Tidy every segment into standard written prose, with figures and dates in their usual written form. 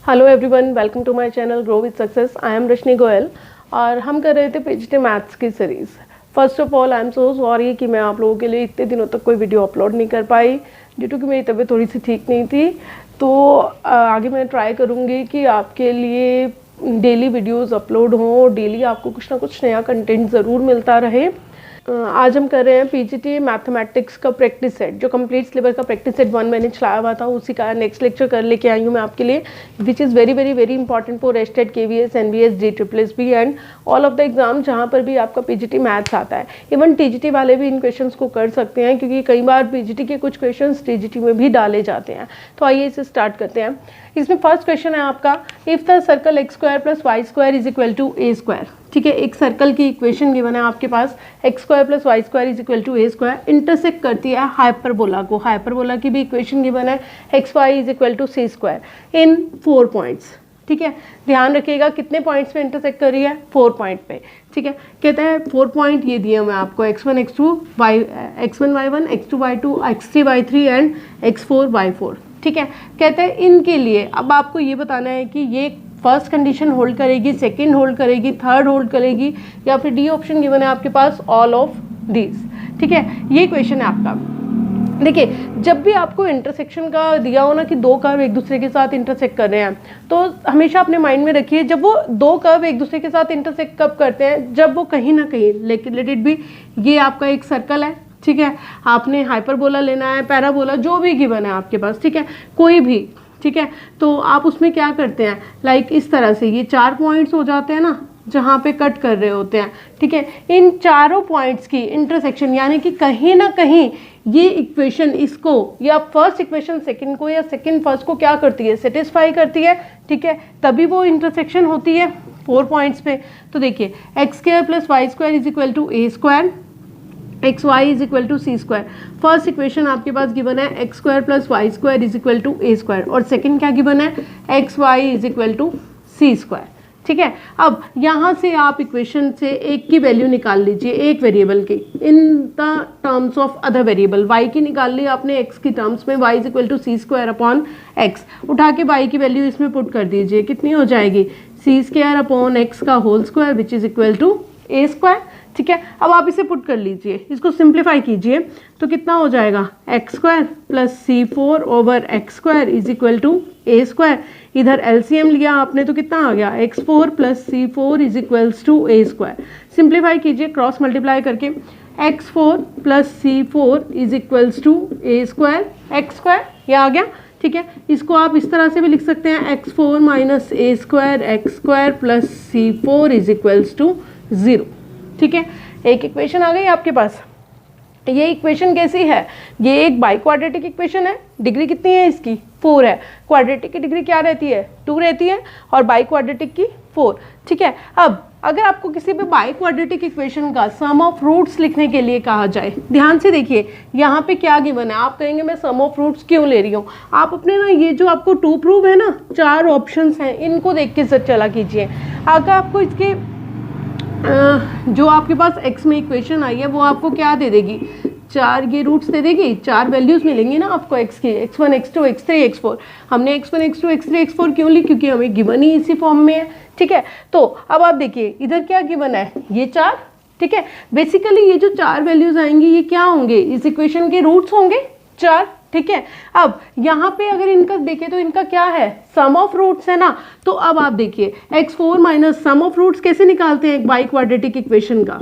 Hello everyone, welcome to my channel grow with success. I am Rashmi Goyal और हम कर रहे थे पीजीटी मैथ्स की series. First of all I am so sorry कि मैं आप लोगों के लिए इतने दिनों तक कोई वीडियो अपलोड नहीं कर पाई ड्यू टू कि मेरी तबीयत थोड़ी सी ठीक नहीं थी। तो आगे मैं ट्राई करूँगी कि आपके लिए डेली वीडियोज़ अपलोड हों, डेली आपको कुछ ना कुछ नया कंटेंट ज़रूर मिलता रहे। आज हम कर रहे हैं पीजीटी मैथमेटिक्स का प्रैक्टिस सेट, जो कंप्लीट सिलेबस का प्रैक्टिस सेट 1 मैंने चलाया हुआ था, उसी का नेक्स्ट लेक्चर कर लेके आई हूँ मैं आपके लिए, which is very very very important for estate, KVS, NBS, JSSB and all of the exam जहाँ पर भी आपका पीजीटी मैथ्स आता है। इवन टीजीटी वाले भी इन क्वेश्चंस को कर सकते हैं, क्योंकि कई बार पीजीटी के कुछ क्वेश्चंस टीजीटी में भी डाले जाते हैं। तो आइए इसे स्टार्ट करते हैं। इसमें फर्स्ट क्वेश्चन है आपका, if the circle x² + y² is equal to a²। ठीक है, एक सर्कल की इक्वेशन गिवन है आपके पास, x² + y² is equal to a², intersect करती है हाइपरबोला को। हाइपरबोला की भी इक्वेशन गिवन है, xy is equal to c² in 4 points. ठीक है, ध्यान रखिएगा कितने पॉइंट्स पे इंटरसेक्ट कर रही है, 4 पॉइंट पे। ठीक है, कहते हैं 4 पॉइंट ये दिए मैं आपको, x1 y1, x2 y2, x3 y3 and x4 y4। ठीक है, कहते हैं इनके लिए अब आपको ये बताना है कि ये फर्स्ट कंडीशन होल्ड करेगी, सेकंड होल्ड करेगी, थर्ड होल्ड करेगी, या फिर डी ऑप्शन गिवन है आपके पास, ऑल ऑफ दिस। ठीक है, ये क्वेश्चन है आपका। देखिए, जब भी आपको इंटरसेक्शन का दिया हो ना कि दो कर्व एक दूसरे के साथ इंटरसेक्ट कर रहे हैं, तो हमेशा अपने माइंड में रखिए, जब वो दो कर्व एक दूसरे के साथ इंटरसेक्ट कब करते हैं, जब वो कहीं ना कहीं, लेट इट बी, ये आपका एक सर्कल है। ठीक है, आपने हाइपरबोला लेना है, पैराबोला, जो भी गिवन है आपके पास, ठीक है, कोई भी। ठीक है, तो आप उसमें क्या करते हैं, लाइक इस तरह से ये 4 पॉइंट्स हो जाते हैं ना, जहाँ पे कट कर रहे होते हैं। ठीक है, इन चारों पॉइंट्स की इंटरसेक्शन, यानी कि कहीं ना कहीं ये इक्वेशन इसको, या फर्स्ट इक्वेशन सेकंड को, या सेकंड फर्स्ट को क्या करती है, सेटिस्फाई करती है। ठीक है, तभी वो इंटरसेक्शन होती है 4 पॉइंट्स पे। तो देखिए, x² + y² is equal to a², xy is equal to c²। First equation आपके पास गिवन है x² + y² is equal to a², और सेकंड क्या गिवन है, xy is equal to c²। ठीक है, अब यहाँ से आप इक्वेशन से एक की वैल्यू निकाल लीजिए, एक वेरिएबल की, in the terms of other variable. y की निकाल ली आपने x की टर्म्स में, y is equal to c²/x। उठा के y की वैल्यू इसमें पुट कर दीजिए, कितनी हो जाएगी, c²/x का whole square which is equal to a²। ठीक है, अब आप इसे पुट कर लीजिए, इसको सिंप्लीफाई कीजिए, तो कितना हो जाएगा, x² + c4/x² is equal to a²। इधर एलसीएम लिया आपने तो कितना आ गया, x4 + c4 is equals to a²। Simplify कीजिए क्रॉस मल्टीप्लाई करके, x4 + c4 is equals to a² x², ये आ गया। ठीक है, इसको आप इस तरह से भी लिख सकते हैं, x4 - a² x² + c4 is equals to 0। ठीक है, एक इक्वेशन आ गई आपके पास। ये इक्वेशन कैसी है, ये एक बाई क्वाड्रेटिक इक्वेशन है, डिग्री कितनी है इसकी, 4 है। क्वाड्रेटिक की डिग्री क्या रहती है, 2 रहती है, और बाई क्वाड्रेटिक की 4। ठीक है, अब अगर आपको किसी भी बाई क्वाड्रेटिक इक्वेशन का सम ऑफ रूट्स लिखने के लिए कहा जाए, ध्यान से देखिए यहाँ पे क्या गिवन है। आप कहेंगे मैं सम ऑफ रूट्स क्यों ले रही हूँ, आप अपने ना ये जो आपको 2 प्रूव है ना, 4 ऑप्शंस हैं, इनको देख के चला कीजिए। अगर आपको इसके जो आपके पास x में इक्वेशन आई है, वो आपको क्या दे देगी, 4 ये रूट्स दे देगी, 4 वैल्यूज मिलेंगी ना आपको x की, x1 x2 x3 x4। हमने x1 x2 x3 x4 क्यों ली, क्योंकि हमें गिवन ही इसी फॉर्म में है। ठीक है, तो अब आप देखिए इधर क्या गिवन है, ये 4। ठीक है, बेसिकली ये जो 4 वैल्यूज आएंगी, ये क्या होंगे, इस इक्वेशन के रूट्स होंगे 4। ठीक है, अब यहाँ पे अगर इनका देखें तो इनका क्या है, सम ऑफ रूट्स है ना। तो अब आप देखिए x4 - सम ऑफ रूट्स कैसे निकालते हैं एक बाई क्वाड्रेटिक इक्वेशन का,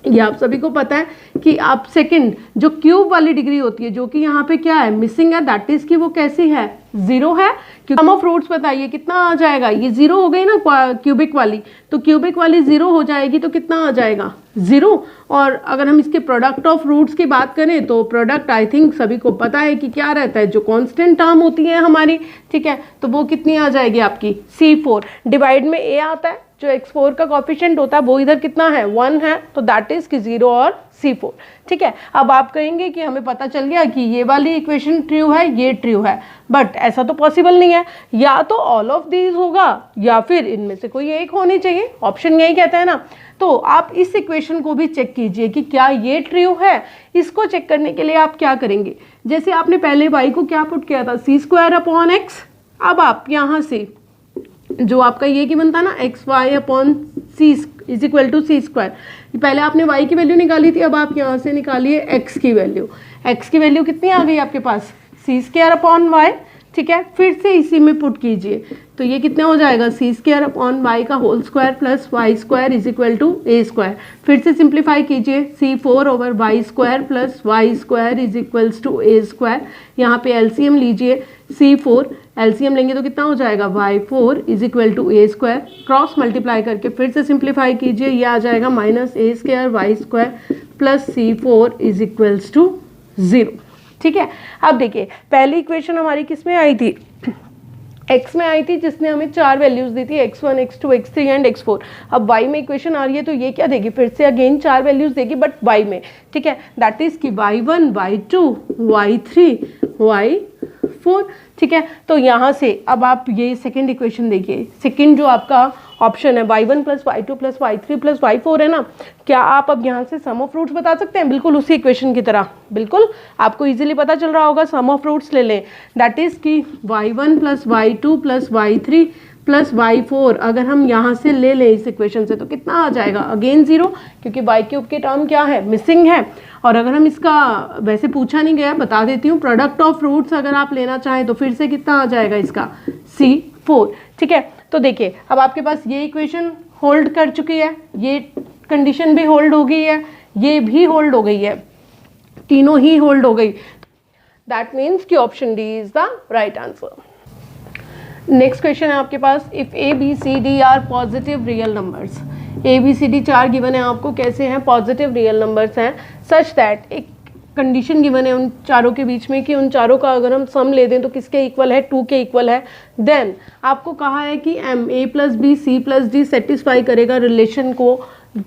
ये आप सभी को पता है कि आप सेकंड जो क्यूब वाली डिग्री होती है, जो कि यहाँ पे क्या है, मिसिंग है, दैट इज कि वो कैसी है, 0 है। क्योंकि सम ऑफ रूट्स बताइए कितना आ जाएगा, ये 0 हो गई ना क्यूबिक वाली, तो क्यूबिक वाली 0 हो जाएगी, तो कितना आ जाएगा, 0। और अगर हम इसके प्रोडक्ट ऑफ रूट्स की बात करें, तो प्रोडक्ट आई थिंक सभी को पता है कि क्या रहता है, जो कांस्टेंट टर्म होती है हमारी। ठीक है, तो वो कितनी आ जाएगी आपकी, c4। डिवाइड में a आता है, जो x4 का कोफिशिएंट होता है वो इधर कितना है, 1 है, तो दैट इज कि 0 और c4। ठीक है, अब आप कहेंगे कि हमें पता चल गया कि ये वाली इक्वेशन ट्रू है, ये ट्रू है, बट ऐसा तो पॉसिबल नहीं है, या तो ऑल ऑफ दीज होगा, या फिर इनमें से कोई एक होनी चाहिए, ऑप्शन यही कहता है ना। तो आप इस इक्वेशन को भी चेक कीजिए कि क्या ये ट्रू है। इसको चेक करने के लिए आप क्या करेंगे, जैसे आपने पहले y को क्या पुट किया था, c²/x। अब आप यहाँ से जो आपका ये गिवन था ना X Y upon C is equal to C square, पहले आपने y की वैल्यू निकाली थी, अब आप यहाँ से निकालिए x की वैल्यू। x की वैल्यू कितनी आ गई आपके पास, सी स्क्वायर अपॉन वाई, ठीक है। फिर से इसी में पुट कीजिए तो ये कितना हो जाएगा, सी स्क्वायर अपॉन वाई का whole square plus Y square is equal to A square. फिर से सिंप्लीफाई कीजिए, C4 over Y square plus Y square is equals to A square. यहाँ पे एलसीएम लीजिए, C4 एलसीएम लेंगे तो कितना हो जाएगा, y4 is equal to A square. Cross multiply करके फिर से सिंप्लीफाई कीजिए, ये आ जाएगा minus A square Y square plus C4 is equals to 0, ठीक है। अब देखिए पहली इक्वेशन हमारी किस में आई थी, x में आई थी, जिसने हमें 4 वैल्यूज दी थी x1, x2, x3 and x4। अब y में इक्वेशन आ रही है तो ये क्या देगी, फिर से अगेन 4 वैल्यूज देगी बट y में, ठीक है। दैट इज कि y1, y2, y3, y4, ठीक है। तो यहाँ से अब आप ये सेकेंड इक्वेशन देखिए, सेकेंड जो आपका ऑप्शन है y1 plus y2 plus y3 plus y4 है ना, क्या आप अब यहाँ से सम ऑफ रूट्स बता सकते हैं, बिल्कुल उसी इक्वेशन की तरह, बिल्कुल आपको इजीली पता चल रहा होगा, सम ऑफ रूट्स ले लें। दैट इज कि y1 plus y2 plus y3 plus y4 अगर हम यहाँ से ले लें इस इक्वेशन से तो कितना आ जाएगा, अगेन 0, क्योंकि y क्यूब की टर्म क्या है, मिसिंग है। और अगर हम इसका, वैसे पूछा नहीं गया, बता देती हूँ, प्रोडक्ट ऑफ रूट्स अगर आप लेना चाहें तो फिर से कितना आ जाएगा इसका, C4, ठीक है। तो देखिए अब आपके पास ये इक्वेशन होल्ड कर चुकी है, ये कंडीशन भी होल्ड हो गई है, ये भी होल्ड हो गई है, तीनों ही होल्ड हो गई। दैट मीन्स कि option D is the right answer. Next question है आपके पास, if A B C D are positive real numbers, A B C D 4 given है आपको, कैसे हैं, पॉजिटिव रियल नंबर्स हैं, सच दैट एक कंडीशन गिवन है उन चारों के बीच में कि उन चारों का अगर हम सम ले दें तो किसके इक्वल है, 2 के इक्वल है। देन आपको कहा है कि M A plus B C plus D satisfy करेगा रिलेशन को,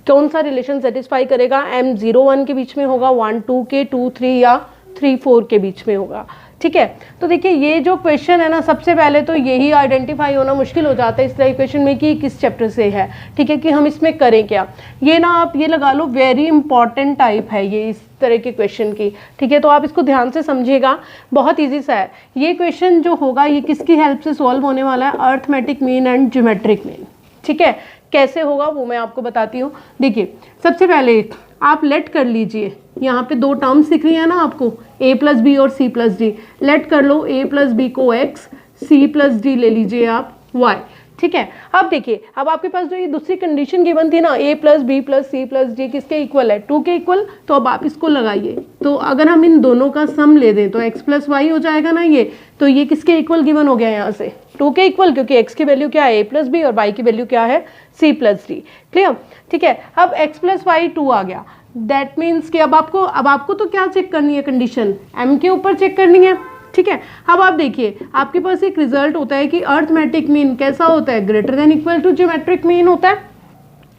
कौन सा रिलेशन सेटिस्फाई करेगा, एम 0 1 के बीच में होगा, 1 2 के, 2 3 या 3 4 के बीच में होगा, ठीक है। तो देखिए ये जो क्वेश्चन है ना, सबसे पहले तो यही आइडेंटिफाई होना मुश्किल हो जाता है इस तरह क्वेश्चन में कि किस चैप्टर से है, ठीक है, कि हम इसमें करें क्या। ये ना आप ये लगा लो वेरी इंपॉर्टेंट टाइप है ये इस तरह के क्वेश्चन की, ठीक है। तो आप इसको ध्यान से समझिएगा, बहुत ईजी सा है ये क्वेश्चन जो होगा, ये किसकी हेल्प से सॉल्व होने वाला है, arithmetic mean and geometric mean, ठीक है। कैसे होगा वो मैं आपको बताती हूँ। देखिए सबसे पहले आप लेट कर लीजिए, यहाँ पे 2 टर्म्स दिख रही है ना आपको, a प्लस बी और c प्लस डी, लेट कर लो a प्लस बी को x, c प्लस डी ले लीजिए आप y, ठीक है। अब देखिए अब आपके पास जो ये दूसरी कंडीशन गिवन थी ना, a plus B plus C plus D किसके इक्वल है, 2 के इक्वल, तो अब आप इसको लगाइए, तो अगर हम इन दोनों का सम ले दें तो x प्लस वाई हो जाएगा ना ये, तो ये किसके इक्वल गिवन हो गया यहाँ से, 2 के इक्वल, क्योंकि x की वैल्यू क्या है, a प्लस बी और y की वैल्यू क्या है, c प्लस डी, क्लियर, ठीक है। अब x प्लस वाई 2 आ गया, दैट मीन्स कि अब आपको तो क्या चेक करनी है, कंडीशन m के ऊपर चेक करनी है, ठीक है। अब आप देखिए आपके पास एक रिजल्ट होता है कि अर्थमेटिक मीन कैसा होता है, greater than equal to geometric mean होता है,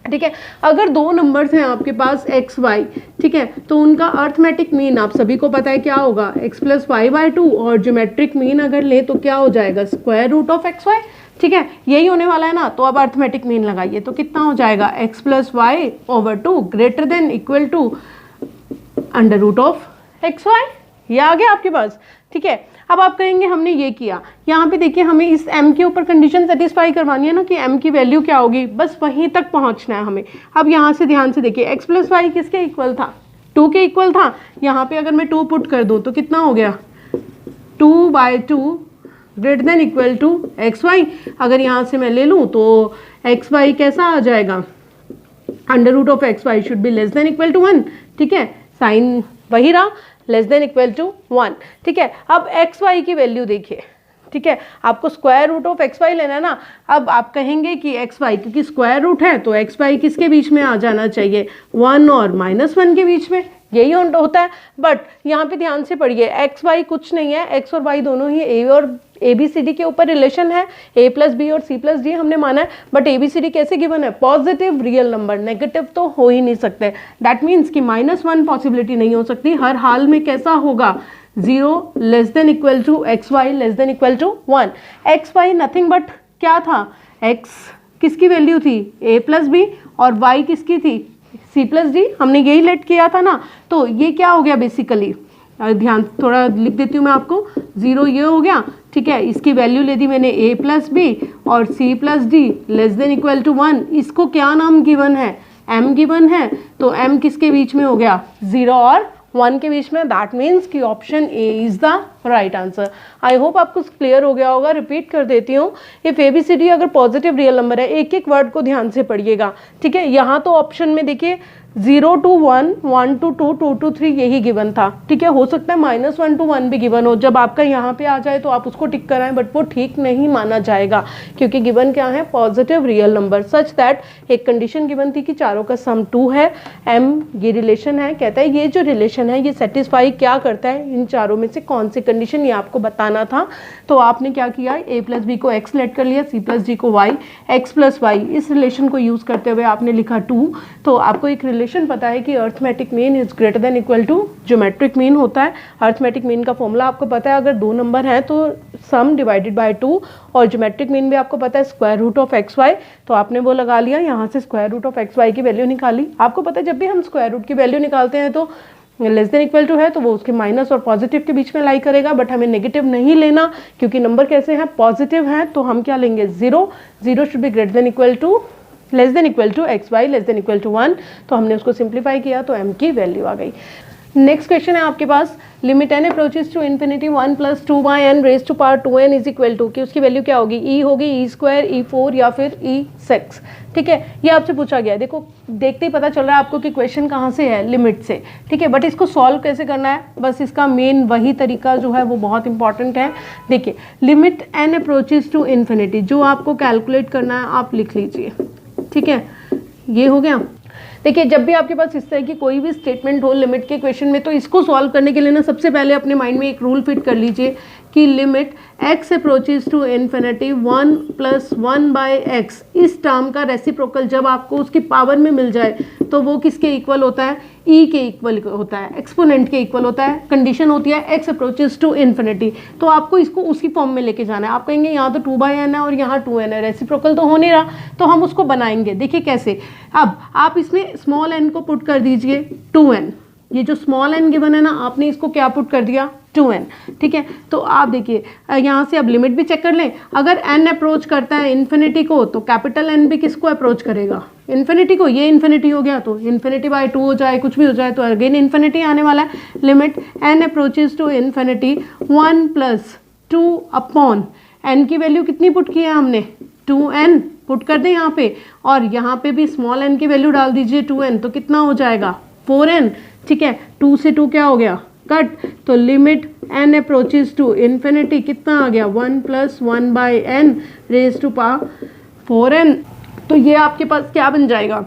ठीक है। अगर 2 नंबर्स हैं आपके पास x y, ठीक है, तो उनका अर्थमेटिक मीन आप सभी को पता है क्या होगा, x प्लस वाई बाई 2, और ज्योमेट्रिक मीन अगर ले तो क्या हो जाएगा, square root of X Y, ठीक है, यही होने वाला है ना। तो अब अर्थमेटिक मीन लगाइए तो कितना हो जाएगा, x plus Y over 2 greater than equal to under root of X Y, ये आ गया आपके पास, ठीक है। अब आप कहेंगे हमने ये किया, यहाँ पे देखिए हमें इस m के ऊपर कंडीशन सेटिस्फाई करवानी है ना कि m की वैल्यू क्या होगी, बस वहीं तक पहुँचना है हमें। अब यहाँ से ध्यान से देखिए x प्लस वाई किसके इक्वल था, 2 के इक्वल था, यहाँ पे अगर मैं 2 पुट कर दूँ तो कितना हो गया, 2/2 greater than equal to X Y. अगर यहाँ से मैं ले लूँ तो एक्स वाई कैसा आ जाएगा, under root of X Y should be less than equal to 1, ठीक है, साइन वही रहा, लेस देन इक्वल टू 1, ठीक है। अब एक्स वाई की वैल्यू देखिए, ठीक है, आपको square root of X Y लेना है ना। अब आप कहेंगे कि एक्स वाई क्योंकि स्क्वायर रूट है तो एक्स वाई किसके बीच में आ जाना चाहिए, 1 और -1 के बीच में, यही होता है। बट यहाँ पे ध्यान से पढ़िए, एक्स वाई कुछ नहीं है, एक्स और वाई दोनों ही ए और ए बी सी डी के ऊपर रिलेशन है, ए प्लस बी और सी प्लस डी हमने माना है, but A B C D कैसे गिवन है, पॉजिटिव रियल नंबर, नेगेटिव तो हो ही नहीं सकते। दैट मीन्स कि -1 पॉसिबिलिटी नहीं हो सकती, हर हाल में कैसा होगा, 0 less than equal to X Y less than equal to 1। X Y nothing but क्या था, एक्स किसकी वैल्यू थी, ए प्लस बी, और वाई किसकी थी, सी प्लस डी, हमने यही लेट किया था ना। तो ये क्या हो गया बेसिकली, ध्यान थोड़ा लिख देती हूँ मैं आपको, 0 ये हो गया, ठीक है, इसकी वैल्यू ले दी मैंने a प्लस बी और c plus D less than equal to 1। इसको क्या नाम गिवन है, m गिवन है, तो m किसके बीच में हो गया, 0 और 1 के बीच में। दैट मीन्स कि option A is the right answer. I hope आपको क्लियर हो गया होगा। रिपीट कर देती हूँ, इफ ABCD अगर पॉजिटिव रियल नंबर है, एक एक वर्ड को ध्यान से पढ़िएगा, ठीक है। यहाँ तो ऑप्शन में देखिए 0 to 1, 1 to 2, 2 to 3 यही गिवन था, ठीक है। हो सकता है -1 to 1 भी गिवन हो, जब आपका यहाँ पे आ जाए तो आप उसको टिक कराएं, बट वो ठीक नहीं माना जाएगा क्योंकि गिवन क्या है, positive real number. Such that एक कंडीशन गिवन थी कि चारों का सम 2 है, m ये रिलेशन है, कहता है ये जो रिलेशन है ये सेटिस्फाई क्या करता है, इन चारों में से कौन सी कंडीशन, ये आपको बताना था। तो आपने क्या किया, a प्लस बी को x लेट कर लिया, c प्लस डी को y, x प्लस वाई, इस रिलेशन को यूज करते हुए आपने लिखा 2। तो आपको एक रिलेशन पता है कि arithmetic mean is greater than equal to geometric mean होता है। अर्थमेटिक मीन का फॉर्मूला आपको पता है, अगर दो नंबर हैं तो सम डिवाइडेड बाय 2, और ज्योमेट्रिक मीन भी आपको पता है square root of X Y, तो आपने वो लगा लिया, यहाँ से square root of X Y की वैल्यू निकाली। आपको पता है जब भी हम स्क्वायर रूट की वैल्यू निकालते हैं तो लेस देन इक्वल टू है तो वो उसके माइनस और पॉजिटिव के बीच में लाई करेगा, बट हमें नेगेटिव नहीं लेना क्योंकि नंबर कैसे हैं, पॉजिटिव हैं। तो हम क्या लेंगे, 0 0 should be greater than equal to less than equal to X Y less than equal to 1। तो हमने उसको सिंप्लीफाई किया तो m की वैल्यू आ गई। नेक्स्ट क्वेश्चन है आपके पास, limit n approaches to infinity 1 plus 2/n raise to power 2n is equal to, कि उसकी वैल्यू क्या होगी, e होगी, e स्क्वायर, e4 या फिर e6, ठीक है। ये आपसे पूछा गया है, देखो देखते ही पता चल रहा है आपको कि क्वेश्चन कहाँ से है, लिमिट से, ठीक है। बट इसको सॉल्व कैसे करना है, बस इसका मेन वही तरीका जो है वो बहुत इंपॉर्टेंट है। देखिए limit n approaches to infinity, जो आपको कैलकुलेट करना है आप लिख लीजिए, ठीक है, ये हो गया। देखिए जब भी आपके पास इस तरह की कोई भी स्टेटमेंट हो लिमिट के क्वेश्चन में, तो इसको सॉल्व करने के लिए ना सबसे पहले अपने माइंड में एक रूल फिट कर लीजिए कि limit x approaches to infinity 1 plus 1/x, इस टर्म का रेसिप्रोकल जब आपको उसकी पावर में मिल जाए तो वो किसके इक्वल होता है, e के इक्वल होता है, एक्सपोनेंट के इक्वल होता है। कंडीशन होती है x अप्रोचेस टू इन्फिनिटी, तो आपको इसको उसी फॉर्म में लेके जाना है। आप कहेंगे यहाँ तो 2/n है और यहाँ 2n है, रेसिप्रोकल तो हो नहीं रहा, तो हम उसको बनाएंगे। देखिए कैसे, अब आप इसमें स्मॉल n को पुट कर दीजिए 2n, ये जो स्मॉल n गिवन है ना, आपने इसको क्या पुट कर दिया 2n, ठीक है। तो आप देखिए यहाँ से अब लिमिट भी चेक कर लें, अगर n अप्रोच करता है इन्फिनिटी को तो कैपिटल N भी किसको अप्रोच करेगा, इन्फिनिटी को। ये इन्फिनिटी हो गया तो इन्फिनिटी बाय 2 हो जाए, कुछ भी हो जाए तो अगेन इन्फिनिटी आने वाला है। Limit n approaches to infinity 1 plus 2 upon n की वैल्यू कितनी पुट की है हमने, 2n पुट कर दें यहाँ पे, और यहाँ पे भी स्मॉल n की वैल्यू डाल दीजिए 2n, तो कितना हो जाएगा 4n, ठीक है। 2 से 2 क्या हो गया, कट, तो limit n approaches to infinity कितना आ गया, 1 plus 1/n raise to power 4n। तो ये आपके पास क्या बन जाएगा,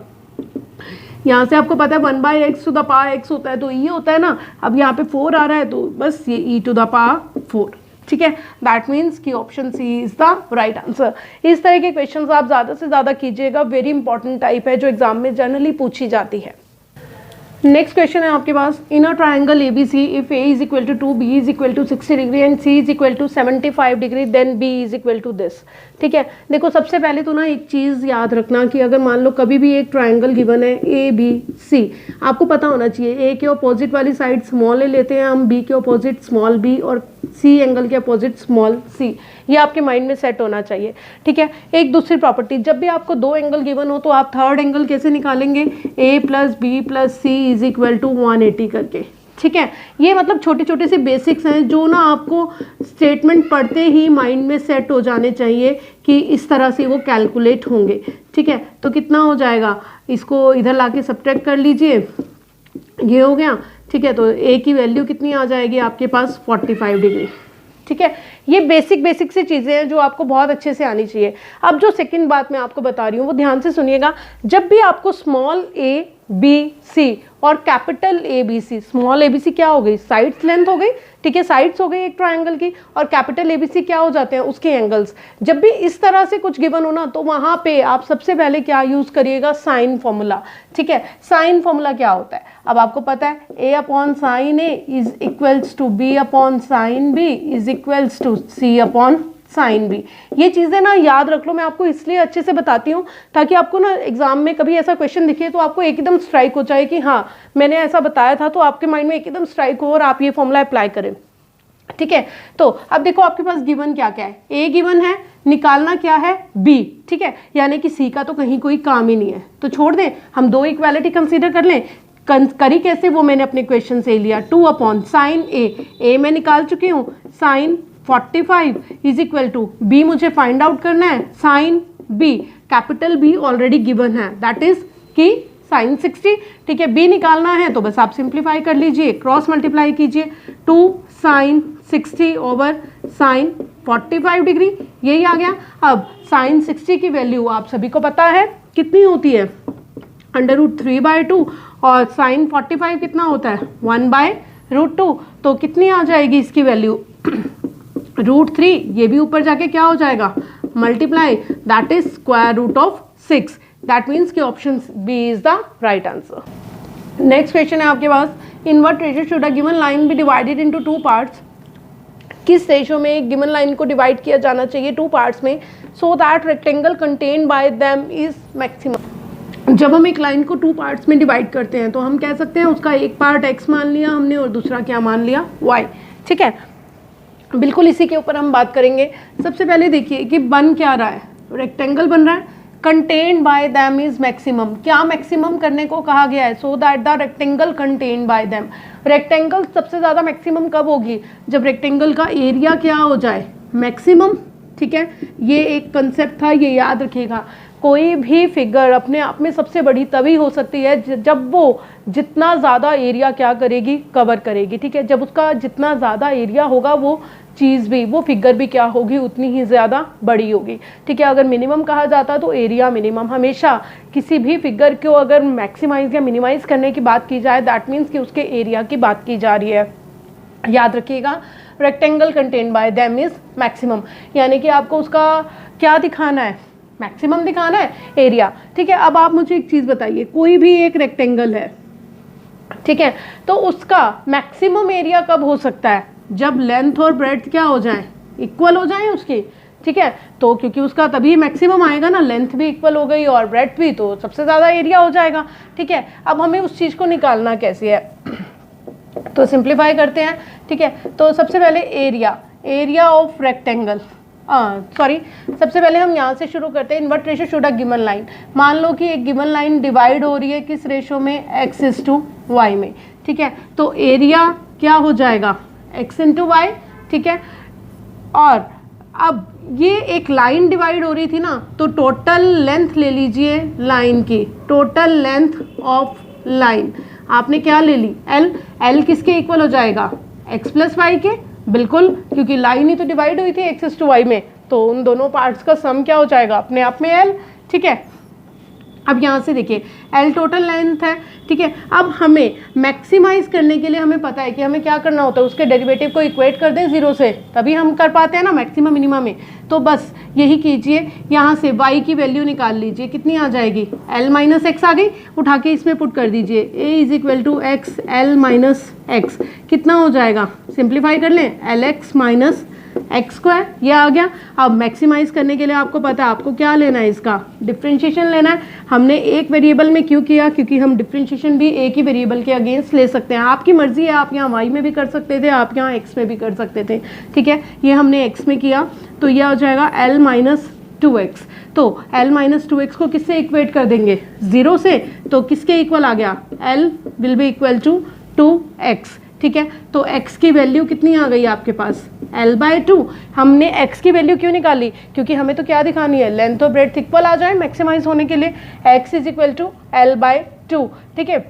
यहाँ से आपको पता है 1/x to the power x होता है तो e होता है ना, अब यहाँ पे 4 आ रहा है तो बस ये e टू द पावर 4, ठीक है। दैट मीन्स कि option C is the right answer. इस तरह के क्वेश्चंस आप ज़्यादा से ज़्यादा कीजिएगा, वेरी इंपॉर्टेंट टाइप है जो एग्जाम में जनरली पूछी जाती है। नेक्स्ट क्वेश्चन है आपके पास, in a triangle ABC if A is equal to 2, B is equal to 60 degree and C is equal to 75 degree then B is equal to this, ठीक है। देखो सबसे पहले तो ना एक चीज़ याद रखना कि अगर मान लो कभी भी एक ट्राइंगल गिवन है ABC, आपको पता होना चाहिए A के अपोजिट वाली साइड स्मॉल a लेते हैं हम, B के अपोजिट स्मॉल b, और C एंगल के अपोजिट स्मॉल c, ये आपके माइंड में सेट होना चाहिए, ठीक है। एक दूसरी प्रॉपर्टी, जब भी आपको दो एंगल गिवन हो तो आप थर्ड एंगल कैसे निकालेंगे, A plus B plus C is equal to 180 करके, ठीक है। ये मतलब छोटे छोटे से बेसिक्स हैं जो ना आपको स्टेटमेंट पढ़ते ही माइंड में सेट हो जाने चाहिए कि इस तरह से वो कैलकुलेट होंगे, ठीक है। तो कितना हो जाएगा, इसको इधर लाके सब्ट्रैक्ट कर लीजिए, ये हो गया, ठीक है। तो A की वैल्यू कितनी आ जाएगी आपके पास 45 डिग्री, ठीक है। ये बेसिक से चीज़ें हैं जो आपको बहुत अच्छे से आनी चाहिए। अब जो सेकंड बात मैं आपको बता रही हूँ वो ध्यान से सुनिएगा, जब भी आपको स्मॉल a b c और कैपिटल ABC, स्मॉल ABC क्या हो गई, साइड्स लेंथ हो गई, ठीक है, साइड्स हो गई एक ट्राइंगल की, और कैपिटल ABC क्या हो जाते हैं, उसके एंगल्स। जब भी इस तरह से कुछ गिवन हो ना तो वहाँ पे आप सबसे पहले क्या यूज़ करिएगा, साइन फॉर्मूला, ठीक है। साइन फॉर्मूला क्या होता है, अब आपको पता है A अपॉन sine A is equals to B upon sine B is equals to C upon sine B। ये चीज़ें ना याद रख लो, मैं आपको इसलिए अच्छे से बताती हूँ ताकि आपको ना एग्जाम में कभी ऐसा क्वेश्चन दिखे तो आपको एकदम स्ट्राइक हो जाए कि हाँ मैंने ऐसा बताया था, तो आपके माइंड में एकदम स्ट्राइक हो और आप ये फॉर्मूला अप्लाई करें। ठीक है। तो अब देखो आपके पास गिवन क्या क्या है, ए गिवन है, निकालना क्या है बी, ठीक है, यानी कि सी का तो कहीं कोई काम ही नहीं है, तो छोड़ दें, हम दो इक्वालिटी कंसीडर कर लें। करी कैसे वो मैंने अपने क्वेश्चन से लिया, 2 अपॉन साइन ए मैं निकाल चुकी हूँ, sine 45 is equal to B मुझे फाइंड आउट करना है, sine B, capital B already given है, दैट इज कि साइन 60, ठीक है। बी निकालना है तो बस आप सिंप्लीफाई कर लीजिए, क्रॉस मल्टीप्लाई कीजिए, 2 साइन 60 ओवर साइन 45 डिग्री, यही आ गया। अब साइन 60 की वैल्यू आप सभी को पता है कितनी होती है, √3/2, और साइन 45 कितना होता है, 1/√2, तो कितनी आ जाएगी इसकी वैल्यू, √3, ये भी ऊपर जाके क्या हो जाएगा, multiply, that is square root of 6, that means कि option B is the right answer. Next question है आपके पास, in what ratio should a given line be divided into 2 parts, किस रेशियो में एक गिवन लाइन को डिवाइड किया जाना चाहिए 2 पार्ट्स में, so that rectangle contain bye them is maximum. जब हम एक लाइन को 2 पार्ट्स में डिवाइड करते हैं तो हम कह सकते हैं उसका एक पार्ट x मान लिया हमने और दूसरा क्या मान लिया y, ठीक है। बिल्कुल इसी के ऊपर हम बात करेंगे। सबसे पहले देखिए कि बन क्या रहा है, रेक्टेंगल बन रहा है, contained by them is maximum, क्या मैक्सिमम करने को कहा गया है, so that the rectangle contained by them. Rectangle सबसे ज़्यादा मैक्सिमम कब होगी, जब रेक्टेंगल का एरिया क्या हो जाए, मैक्सिमम, ठीक है। ये एक कंसेप्ट था, ये याद रखिएगा। कोई भी फिगर अपने आप में सबसे बड़ी तभी हो सकती है जब वो जितना ज़्यादा एरिया क्या करेगी, कवर करेगी, ठीक है। जब उसका जितना ज़्यादा एरिया होगा वो चीज़ भी, वो फिगर भी क्या होगी, उतनी ही ज़्यादा बड़ी होगी, ठीक है। अगर मिनिमम कहा जाता तो एरिया मिनिमम, हमेशा किसी भी फिगर को अगर मैक्सिमाइज या मिनिमाइज करने की बात की जाए दैट मीन्स कि उसके एरिया की बात की जा रही है। याद रखिएगा, rectangle contained bye them is maximum, यानी कि आपको उसका क्या दिखाना है, मैक्सिमम दिखाना है, एरिया, ठीक है। अब आप मुझे एक चीज़ बताइए, कोई भी एक रेक्टेंगल है, ठीक है, तो उसका मैक्सिमम एरिया कब हो सकता है, जब लेंथ और ब्रेड्थ क्या हो जाए, इक्वल हो जाए उसकी, ठीक है। तो क्योंकि उसका तभी मैक्सिमम आएगा ना, लेंथ भी इक्वल हो गई और ब्रेड्थ भी, तो सबसे ज़्यादा एरिया हो जाएगा, ठीक है। अब हमें उस चीज़ को निकालना कैसे है, तो सिंप्लीफाई करते हैं, ठीक है। तो सबसे पहले एरिया ऑफ रेक्टेंगल, सॉरी, सबसे पहले हम यहाँ से शुरू करते हैं, इन what ratio should a given line. मान लो कि एक गिवन लाइन डिवाइड हो रही है किस रेशियो में, x/y में, ठीक है। तो एरिया क्या हो जाएगा, x/y, ठीक है। और अब ये एक लाइन डिवाइड हो रही थी ना, तो टोटल लेंथ ले लीजिए लाइन की, टोटल लेंथ ऑफ लाइन आपने क्या ले ली, l किसके इक्वल हो जाएगा, x+y के, बिल्कुल, क्योंकि लाइन ही तो डिवाइड हुई थी x/y में, तो उन दोनों पार्ट्स का सम क्या हो जाएगा, अपने आप में l, ठीक है। अब यहाँ से देखिए l टोटल लेंथ है, ठीक है। अब हमें मैक्सिमाइज करने के लिए हमें पता है कि हमें क्या करना होता है, उसके डेरिवेटिव को इक्वेट कर दें 0 से, तभी हम कर पाते हैं ना मैक्सिमम मिनिमम में। तो बस यही कीजिए, यहाँ से y की वैल्यू निकाल लीजिए, कितनी आ जाएगी, l - x आ गई, उठा के इसमें पुट कर दीजिए, a = x, l - x कितना हो जाएगा, सिंप्लीफाई कर लें, lx - x², ये आ गया। अब मैक्सिमाइज करने के लिए आपको पता है आपको क्या लेना है, इसका डिफ्रेंशिएशन लेना है। हमने एक वेरिएबल में क्यों किया, क्योंकि हम डिफ्रेंशिएशन भी एक ही वेरिएबल के अगेंस्ट ले सकते हैं, आपकी मर्जी है, आप यहाँ y में भी कर सकते थे, आप यहाँ x में भी कर सकते थे, ठीक है। ये हमने x में किया तो यह हो जाएगा l - 2x, तो l - 2x को किससे इक्वेट कर देंगे, 0 से, तो किसके इक्वल आ गया, l will be equal to 2x, ठीक है। तो x की वैल्यू कितनी आ गई आपके पास, l/2। हमने x की वैल्यू क्यों निकाली, क्योंकि हमें तो क्या दिखानी है, लेंथ और ब्रेड्थ इक्वल आ जाए मैक्सिमाइज होने के लिए, x = l/2, ठीक है।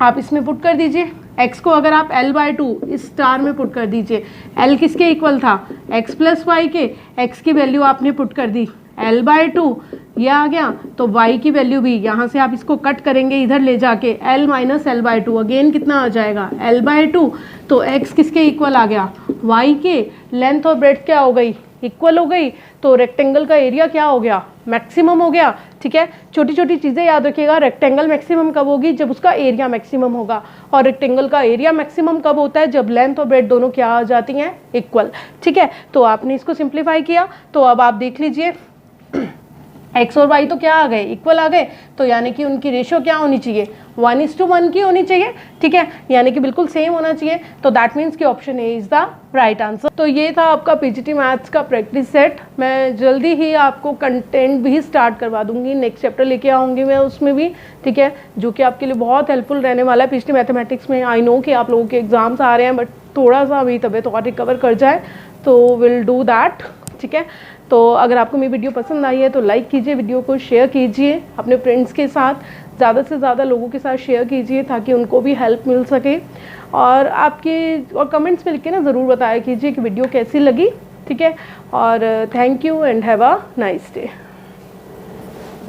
आप इसमें पुट कर दीजिए, x को अगर आप l/2 इस स्टार में पुट कर दीजिए, l किसके इक्वल था, x+y के, x की वैल्यू आपने पुट कर दी l/2, ये आ गया। तो y की वैल्यू भी यहाँ से आप इसको कट करेंगे इधर ले जाके, l - l/2 अगेन कितना आ जाएगा, l/2। तो x किसके इक्वल आ गया, y के, लेंथ और ब्रेड्थ क्या हो गई, इक्वल हो गई, तो रेक्टेंगल का एरिया क्या हो गया, मैक्सिमम हो गया, ठीक है। छोटी छोटी चीज़ें याद रखिएगा, रेक्टेंगल मैक्सिमम कब होगी, जब उसका एरिया मैक्सिमम होगा, और रेक्टेंगल का एरिया मैक्सिमम कब होता है, जब लेंथ और ब्रेड्थ दोनों क्या आ जाती हैं, इक्वल, ठीक है। तो आपने इसको सिंप्लीफाई किया, तो अब आप देख लीजिए एक्स और वाई तो क्या आ गए, इक्वल आ गए, तो यानी कि उनकी रेशो क्या होनी चाहिए, 1:1 की होनी चाहिए, ठीक है, यानी कि बिल्कुल सेम होना चाहिए। तो दैट मीन्स कि option A is the right answer. तो ये था आपका पीजीटी मैथ्स का प्रैक्टिस सेट। मैं जल्दी ही आपको कंटेंट भी स्टार्ट करवा दूंगी, नेक्स्ट चैप्टर लेके आऊँगी मैं उसमें भी, ठीक है, जो कि आपके लिए बहुत हेल्पफुल रहने वाला है पीजीटी मैथमेटिक्स में। आई नो कि आप लोगों के एग्जाम्स आ रहे हैं, बट थोड़ा सा अभी तबीयत और रिकवर कर जाए तो विल डू दैट, ठीक है। तो अगर आपको मेरी वीडियो पसंद आई है तो लाइक कीजिए, वीडियो को शेयर कीजिए अपने फ्रेंड्स के साथ, ज़्यादा से ज़्यादा लोगों के साथ शेयर कीजिए ताकि उनको भी हेल्प मिल सके। और कमेंट्स में लिख के ना ज़रूर बताया कीजिए कि वीडियो कैसी लगी, ठीक है। और thank you and have a nice day.